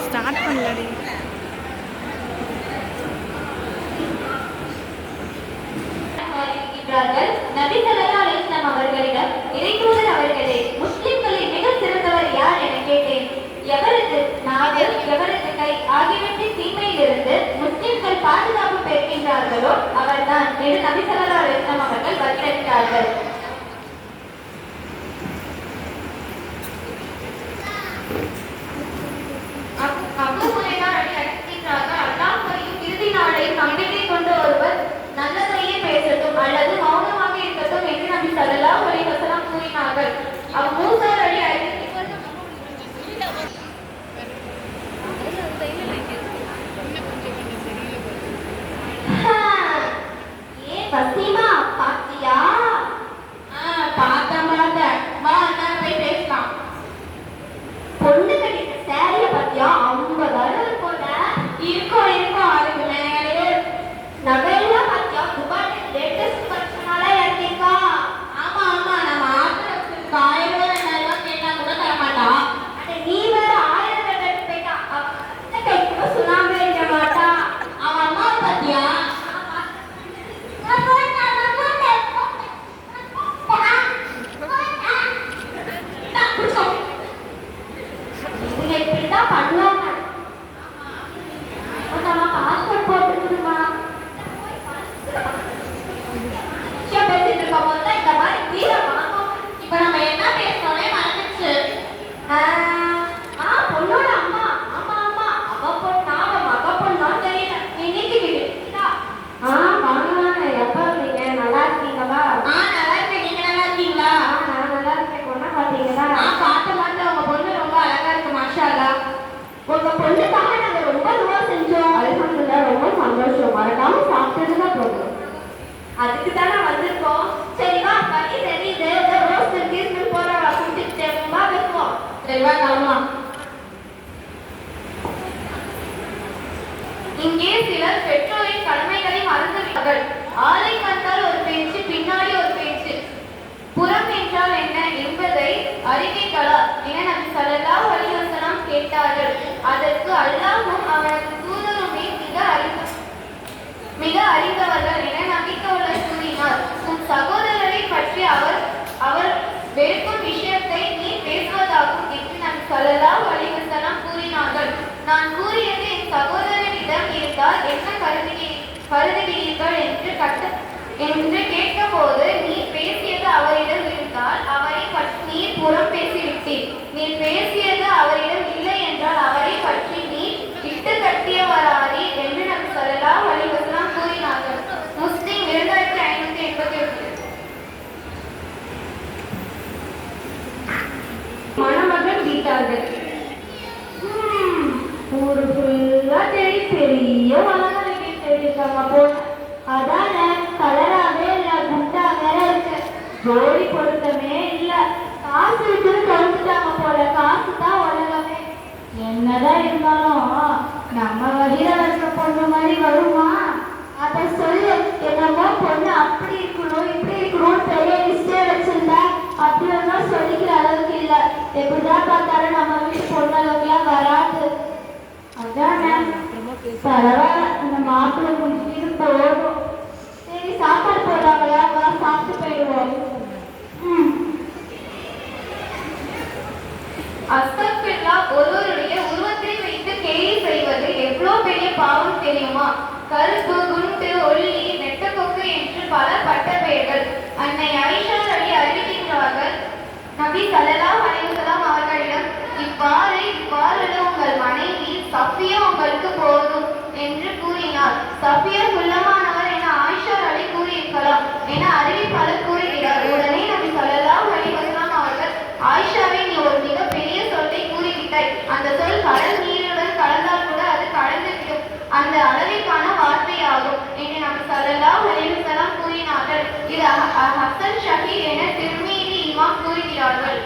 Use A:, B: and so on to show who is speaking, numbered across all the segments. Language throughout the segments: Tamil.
A: ஸ்டார்ட் பண்ணலடி.
B: நபி ஸல்லல்லாஹு அலைஹி வஸல்லம் அவர்களிடம் இறைத்தூதர் அவர்களே, முஸ்லிம்களில் மிக சிறந்தவர் யார் என கேட்டேன். எவரது நாவு, எவரது கை ஆகியவற்றின் தீமையிலிருந்து முஸ்லிம்கள் பாதுகாப்பு பெறுகின்றார்களோ அவர்தான் என்று நபி ஸல்லல்லாஹு அலைஹி வஸல்லம் அவர்கள் பதிலளித்தார்கள். அபூ ஹுரைரா அறிவிக்கின்றார்கள், அல்லாஹ்வையும் இறுதி நாளையும் நம்பிக்கை கொண்ட ஒருவர் நல்லதையே பேசட்டும் அல்லது மௌனமாக இருக்கட்டும் என்று நபி ஸல்லல்லாஹு அலைஹி வஸல்லம் கூறினார்கள். மூசா அலி பசிமா பாத்தியா? பார்த்தேன். வா நான் போய் பேசலாம். பொண்ணு கட்டிட்ட சேரிய பாத்தியா? 50,000 இருக்கும்ல. இருக்கும் அதுக்கு மேலே நகையெல்லாம் பாத்தியா? துபாய்ல லேட்டஸ்ட் கலெக்ஷனால இறக்கிருக்கா. ஆமா நம்ம ஆத்துல வச்சிருக்க 1000 கேட்டா கூட தர மாட்டா. நீ வேற 1000 கட்டிட்டு போயிட்டா. கைக்கு சுனாமி இருக்க மாட்டா. அவன் அம்மா பாத்தியா? இப்படிதான் பண்ணுவாங்க. பாஸ்போர்ட் போட்டுருக்குமா பேசிட்டு இருக்கும் போதுதான் இந்த மாதிரி தீர வாங்கும். இப்ப நம்ம என்ன பேசணும்னே மறந்துச்சு. பொண்ணோட அம்மா அவ பொண்ணு அவ பொண்ணா தெரியல. நீ நீக்கிக்கிட்டு வாங்க. எப்ப இருக்கீங்க? நல்லா இருக்கீங்களா? நல்லா இருக்கேன். நீங்க நல்லா இருக்கீங்களா? நான் நல்லா இருக்கேன். பொண்ணை பாத்தீங்களா? பார்த்த உங்க பொண்ணு ரொம்ப அழகா இருக்கு. மாஷா அல்லாஹ். உங்க பொண்ணுக்காக நாங்க ரொம்ப ரூபா செஞ்சோம். அல்ஹம்துலில்லாஹ், ரொம்ப சந்தோஷம். மறக்காம சாப்பிட்டதுதான் போதும். அதுக்கு தானே வந்திருக்கோம். சரி வா, வழி தெரியுது. ரோஸ் இருக்கு போறவா குடிச்சிட்டு வா பேசுவோம். சரி வா கிளம்பலாம். இங்கே சிலர் பெற்றோரின் கடமைகளை மறந்துவிட்டார்கள். ஆளை கண்டால் ஒரு பேச்சு, பின்னாடி ஒரு பேச்சு. புறம் என்றால் என்ன என்பதை அறிவீர்களா என நபி ஸல்லல்லாஹு அலைஹி வஸல்லம் கேட்டார்கள். அதற்கு அல்லாஹ்வும் அவனது தூதருமே மிக அறிந்தவர்கள் என நபித்தோழர் கூறினார். உன் சகோதரரை பற்றி அவர் வெறுக்கும் விஷயத்தை நீ பேசுவதாகும் என்று நபி ஸல்லல்லாஹு அலைஹி வஸல்லம் கூறினார்கள். நான் கூறியது என் சகோதரனிடம் இருந்தால் என்ன கருதுகிறீர்கள் என்று கேட்டபோது, நீ பேசியது அவரிடம் இருந்தால் அவரை பற்றி நீ புறம் பேசிவிட்டீர். நீ பேசியது அவரிடம் இல்லை என்றால் அவரை பற்றி நீ இட்டு கட்டியவராரி என்று நபி ஸல்லல்லாஹு அலைஹி வஸல்லம் கூறினார்கள். முஸ்லிம் 2588. மணமகன் வீட்டார்கள். ஊரு ஃபுல்லா தேடி பெரிய மணமகன் தெரிவிக்காம போன. அதான கலராவே இல்ல, குண்டா வேற இருக்கு. ஜோடி பொருத்தமே இல்ல. காசு இருக்குன்னு தொலைச்சிட்டாங்க போல. காசு தான் உலகமே. என்னதான் இருந்தாலும் நம்ம வழியில இருக்க பொண்ணு மாதிரி வருமா? அத சொல்லு. என்னமோ பொண்ணு அப்படி இருக்கணும் இப்படி இருக்கணும் பெரிய லிஸ்டே வச்சிருந்தா அப்படியெல்லாம் சொல்லிக்கிற அளவுக்கு இல்ல. எப்படிதான் பார்த்தாலும் நம்ம வீட்டு பொண்ணு அளவுக்குலாம் வராது. அதானே பரவாயில்ல, அந்த மாப்பிள்ளை முடிச்சுட்டு போதும். சரி சாப்பாடு போடுறாங்களா? சாப்பிட்டு போயிடுவோம். அஸ்தக்ஃபிருல்லாஹ், ஒருவருடைய உருவத்தை வைத்து கேலி செய்வது எவ்வளவு பெரிய பாவம் தெரியுமா? கருப்பு, குண்டு, ஒல்லி, நெட்டக்கொக்கு என்று பல பட்ட பெயர்கள். அன்னை ஆயிஷா அறிவிக்கின்றார்கள், நபி ஸல்லல்லாஹு அலைஹி வஸல்லம் அவர்களிடம் இவ்வாறு உங்கள் மனைவி சஃபியா உங்களுக்கு போதும் என்று கூறினார். சஃபியா குள்ளமானவர் என ஆயிஷா அலி கூறியிருக்கலாம் என அறிவிப்பாளர் கூறுகிறார். உடனே நபி ஸல்லல்லாஹு அலைஹி வஸல்லம் அவர்கள், ஆயிஷாவை நீ ஒரு மிகப்பெரிய சொல்லை கூறிவிட்டாய். அந்த சொல் கடல் நீருடன் கலந்தால் கூட அது கலந்துவிடும். அந்த அளவிற்கான வார்த்தையாகும் என்று நபி ஸல்லல்லாஹு அலைஹி வஸல்லம் கூறினார்கள். இது ஹசன் ஷஹீர் என திருமீதி இமாம் கூறுகிறார்கள்.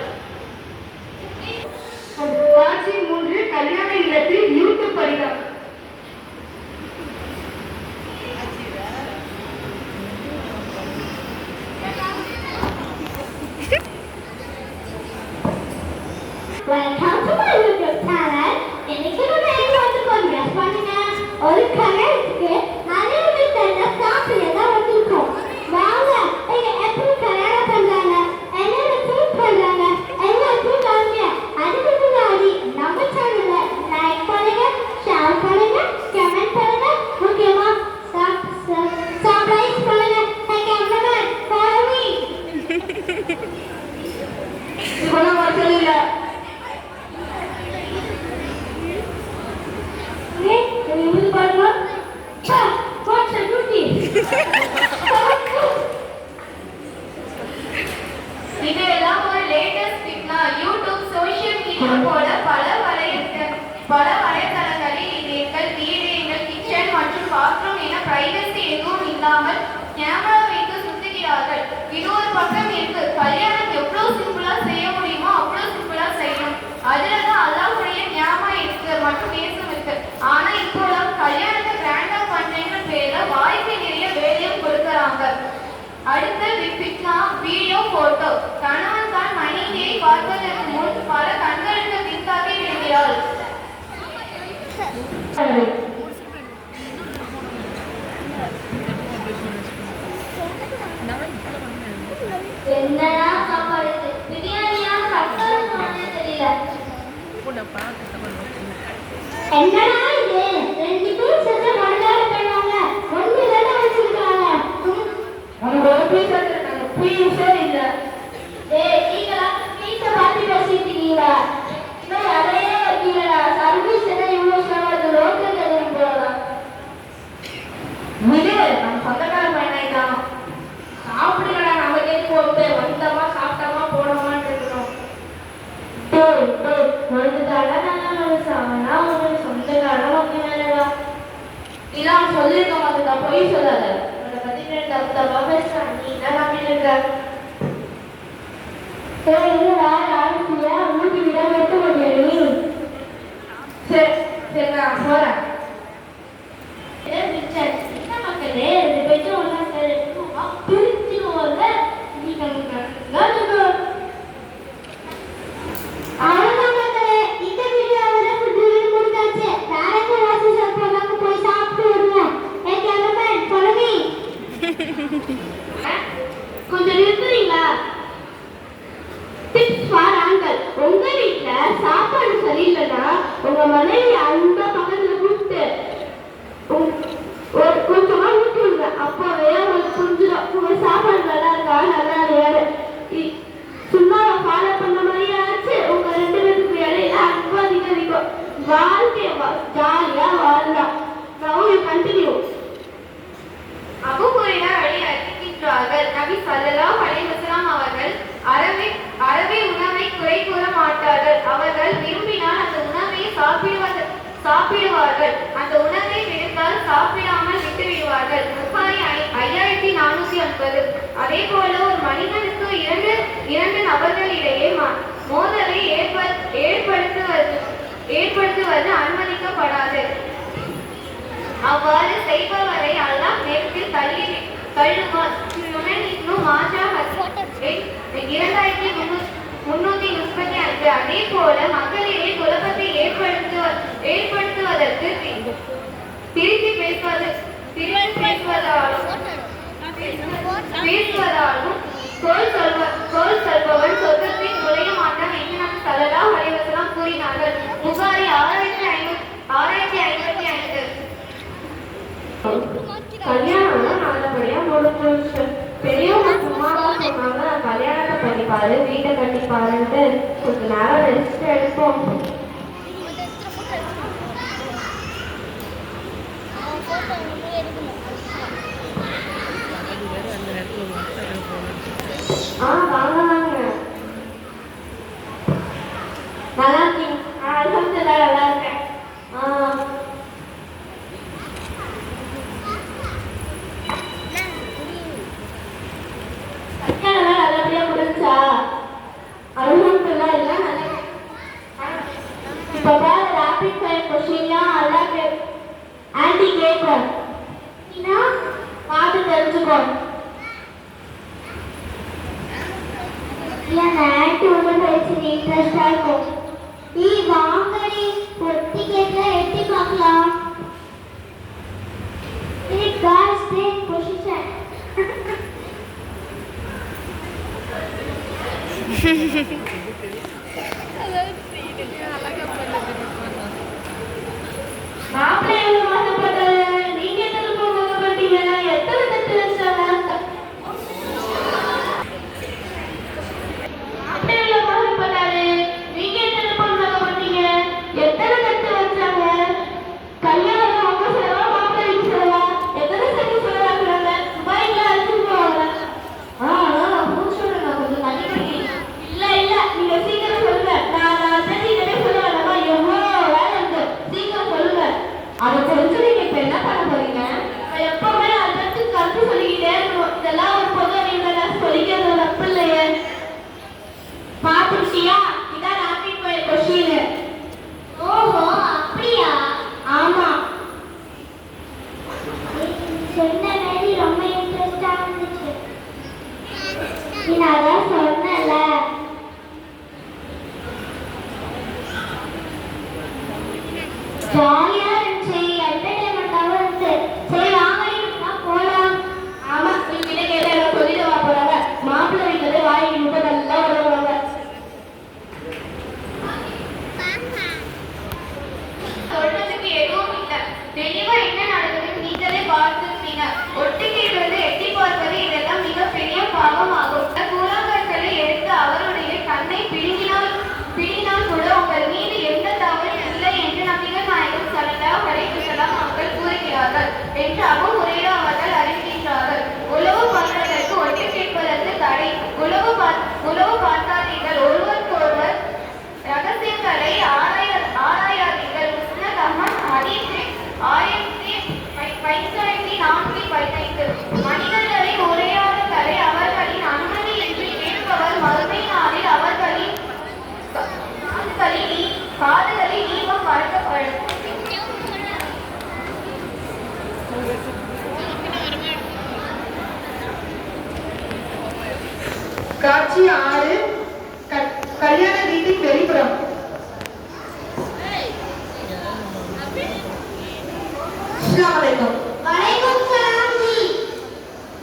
B: காட்சி 3. கல்யாண இல்லத்தில் யூத்து பரிதம். இல்லாமல் கேமரா வைத்து சுத்துகிறார்கள். இது ஒரு பக்கம் இருக்கு. கல்யாணம் எவ்வளவு சிம்பிளா செய்ய முடியுமோ அவ்வளவு சிம்பிளா செய்யணும். அதுலதான் அல்லாஹ்வுடைய நியாமா இருக்கு மற்றும் நேசம் இருக்கு. ஆனா இப்போ கல்யாணத்தை கிராண்டா பண்றேங்கிற பேர்ல வாய்க்கு நிறைய வேலையும் கொடுக்கறாங்க. அடுத்த பிக்னா வீடியோ போட்டோ. கணவன் தான் மனைவியை பார்ப்பதற்கு முன் பல கண்களுக்கு பித்தாக்கி விடுகிறாள்.
A: என்னடா சாப்பாடு பிரியாணியா கட்டணும் தெரியல. என்னடா இது ரெண்டு பேர் சேர்ந்து மண்ணால பண்ணுவாங்க. ஒண்ணு தானே வச்சிருக்காங்க.
B: உனக்கு ஒரு பீஸ் எடுத்துருக்காங்க. பீஸே இல்ல.
A: டேய் நீங்களா பீஸ பார்த்து பேசிட்டு இருக்கீங்களா? இன்னும் அதையே வைக்கலடா. சர்வீஸ் என்ன இவ்வளவு சொல்லாது. லோக்கல் கடைக்கு போகலாம்.
B: இது நம்ம சொந்தக்கார பையனாயிட்டான். சாப்பிடுங்கடா. நமக்கே போட்டு வந்தமா சாப்பிட்டமா போனோமான்னு இருக்கணும். இதெல்லாம் சொல்லிருக்க மாட்டேதா. பொய் சொல்லாத. உன்னை பத்தி தப்பா பேசுறான். நீ என்ன நம்பிட்டு இருக்க? சரி சரி நான் போறேன்.
A: என்ன மக்களே ரெண்டு பேரும் ஒன்னா பிரிச்சுவோம்ல. அவ்வளவுதான் மக்களே. இந்த வீடியோவோட ஃபுட் முடிஞ்சாச்சு. வேற எங்க வாசி சாப்பிடலாம் போய் சாப்பிட்டு வருவோம். ஏ கேமராமேன் சொல்லுங்க. கொஞ்சம் நிறுத்துறீங்களா? Tips for angle. உங்க வீட்ல சாப்பாடு சரியில்லைன்னா உங்க மனைவி அந்த பக்கத்துல கூப்பிட்டு கொஞ்சமா ஊட்டி விடுங்க. அப்பவே உங்களுக்கு புரிஞ்சிடும் உங்க சாப்பாடு நல்லா இருக்கா நல்லா இல்லையாரு. சும்மா ஃபாலோ பண்ண மாதிரியே ஆச்சு. உங்க ரெண்டு பேருக்கு இடையில அன்பு அதிகரிக்கும். வாழ்க்கைய ஜாலியா வாழலாம். Now you continue.
B: Abu Hurairah வழி அறிவிக்கின்றார்கள். நபி ஸல்லல்லாஹு அலைஹி வஸல்லம் அவர்கள் அரபி உணவை குறை கூற மாட்டார்கள். அவர்கள் விரும்பினால் அந்த உணவை சாப்பிடுவார்கள். அந்த உணவை விடுத்தால் சாப்பிடாமல் விட்டு விடுவார்கள். புகாரி 5409. அதே போல ஒரு மனிதனுக்கு இரண்டு நபர்களிடையே மோதலை ஏற்படுத்துவது அனுமதிக்கப்படாது. அவ்வாறு செய்பவரை அல்லாஹ் நெருப்பில் தள்ளுவார். மாஜா 2335. அதே போல மக்களிடையே குழப்பத்தை ஏற்படுத்துவதற்கு திருத்தி பேசுவதாலும் கோல் சொல்பவன் சொர்க்கத்தில் நுழைய மாட்டான் என்று நபி ஸல்லல்லாஹு அலைஹி வஸல்லம் கூறினார்கள். புகாரி 6555.
C: கல்யாணம் நல்லபடியா முடிஞ்சிருச்சு. பெரியவங்க சும்மாவா சொன்னாங்க கல்யாணத்தை பண்ணிப்பாரு வீட்டை கட்டிப்பாருன்ட்டு கொஞ்ச நேரம் ரெஸ்ட் எடுப்போம். வாங்க வாங்க. நல்லா இருக்கீங்க? அல்ஹம்துலில்லாஹ் நல்லா இருக்கேன். நல்லபடியா முடிஞ்சா? அல்ஹம்துலில்லாஹ் எல்லாம் நல்லா. இப்ப பாரு ராபிட் ஃபயர் கொஸ்டின்லாம் எல்லாம் ஆன்டி கேட்கும். நீனா பார்த்து தெரிஞ்சுக்கோ.
A: இல்ல ஆன்டி ஒன்று பேசி இன்ட்ரெஸ்டா இருக்கும். வாங்கடி பொட்டி கேட்கல எட்டி பார்க்கலாம். guys take position.
C: மாப்பிள்ளை எவ்வளவு மாசப்பட்டாரு? நீங்க எத்தனை பொண்ணு மாசப்பட்டீங்க? எத்தனை தட்டு வச்சாங்க? மாப்பிள்ளை எவ்வளவு மாசப்பட்டாரு? நீங்க எத்தனை பொண்ணு மாசப்பட்டீங்க?
A: ஜாலியா இருந்துச்சு, என்டர்டைன்மெண்டாவும் இருந்துச்சு. சரி வாங்கடி நான் போலாம்.
C: ஆமா, உங்ககிட்ட கேட்டா ஏதோ சொல்லிட்டு வர போறாங்க. மாப்பிள்ளை வீட்டுல போய் வாங்கி முட்டை நல்லா வருவாங்க.
B: சொல்றதுக்கு எதுவும் இல்ல. தெளிவா என்ன நடக்குதுன்னு நீங்களே பார்த்துருப்பீங்க. ஒட்டுக்கேடுவது எட்டி பார்ப்பது இதெல்லாம் மிகப்பெரிய பாவமாகும். கூழாங்கற்களை எடுத்து அவருடைய கண்ணை பிடிங்கினால் கூட உங்கள் மீது எந்த தவறும் இல்லை என்று நபிகள் நாயகம் ஸல்லல்லாஹு அலைஹி வஸல்லம் அவர்கள் கூறுகிறார்கள் என்று அபூ ஹுரைரா அவர்கள் அறிவிக்கின்றார்கள். உளவு பார்ப்பதற்கு ஒட்டு கேட்பதற்கு தடை. உளவு பார்க்காதீர்கள். ஒருவருக்கொருவர் ரகசியங்களை ஆராயாதீர்கள். முஸ்னத் அஹ்மத் ஹதீஸ் 1515. மனிதர்களின் உரையாடல்களை அவர்களின் அனுமதியின்றி கேட்பவர் மறுமை நாளில் அவர்களின் காதுகளில் தீபம் பறக்கப்படும்.
D: காட்சி 6. கல்யாண வீட்டின் வெளிப்புறம். அஸ்ஸலாமு அலைக்கும்.
A: வலைக்கும் சலாம் ஜி.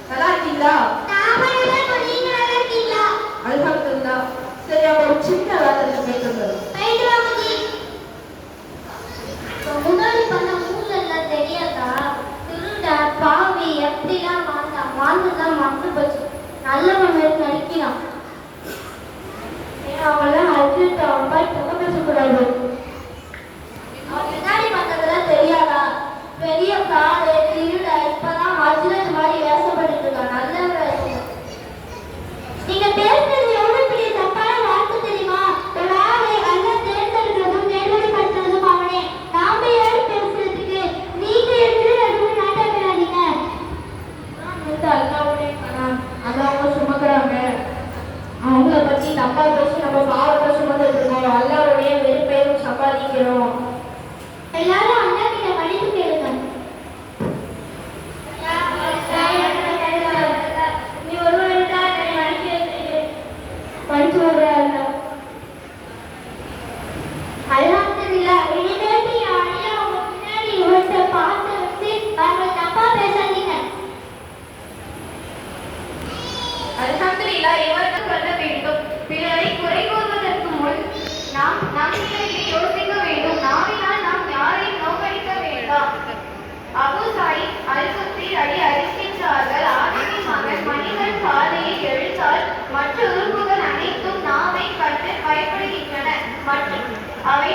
D: நல்லா இருக்கீங்களா?
A: நாம நல்லா இருக்கோம். நீங்க நல்லா இருக்கீங்களா?
D: அல்ஹம்துலில்லாஹ். சரி, அவங்க ஒரு சின்ன வேலை போயிட்டு
A: போயிட்டு வாங்க ஜி. முன்னாடி பண்ண மூல எல்லாம் தெரியாதா? திருட பாவி எப்படிலாம் வாழ்ந்துதான் மறந்து போச்சு. நல்லவன் மாதிரி நடிக்கிறான்.
C: அவங்களாம் அஜித் அவங்க புகை பேசக்கூடாது.
A: அவன் முன்னாடி பண்ணதெல்லாம் தெரியாதா? பெரிய காடு திருட இப்பதான் அஜித் மாதிரி வேசப்பட்டு இருக்கான். நல்ல வேஷம். நீங்க பேசுறது எவ்வளவு பெரிய தப்பான வார்த்தை தெரியுமா? ஒரு ஆளை அல்ல தேர்ந்தெடுக்கிறதும் நேர்வழிப்படுத்துறதும் அவனே. நாம யாரு பேசுறதுக்கு? நீங்க எடுத்து எதுவும் நாட்டப்படாதீங்க.
C: அதான் அவங்க சுமக்கிறாங்க. அவங்கள பத்தி தப்பா பேசி நம்ம பாவத்தை சுமந்துட்டு இருக்கோம். அல்லாவுடைய வெறுப்பையும் சம்பாதிக்கிறோம்.
A: எல்லாரும் அண்ணா கிட்ட மன்னிப்பு கேளுங்க.
C: நீ ஒரு படிச்சு விடுறாங்க.
A: அல்ஹம்துலில்லாஹ். இனிமேட்டு யாரையும் அவங்க முன்னாடி இவர்கிட்ட பார்த்து வந்து அவங்க தப்பா பேசாதீங்க.
B: அல்ஹம்துலில்லாஹ். இவர்கள் சொல்ல வேண்டும். பிறரை குறை கூறுவதற்கு முன் நாம் நம்மிலேயே யோசிக்க வேண்டும். நாவினால் நாம் யாரையும் நோக்கடிக்க வேண்டாம். அபூ சயீத் அல்-குத்ரி அறிவிக்கின்றார்கள், ஆதமின் மகன் மனிதன் காலையில் எழுந்தால் மற்ற உறுப்புகள் அனைத்தும் நாவை கண்டு பயப்படுகின்றன. மற்றும் அவை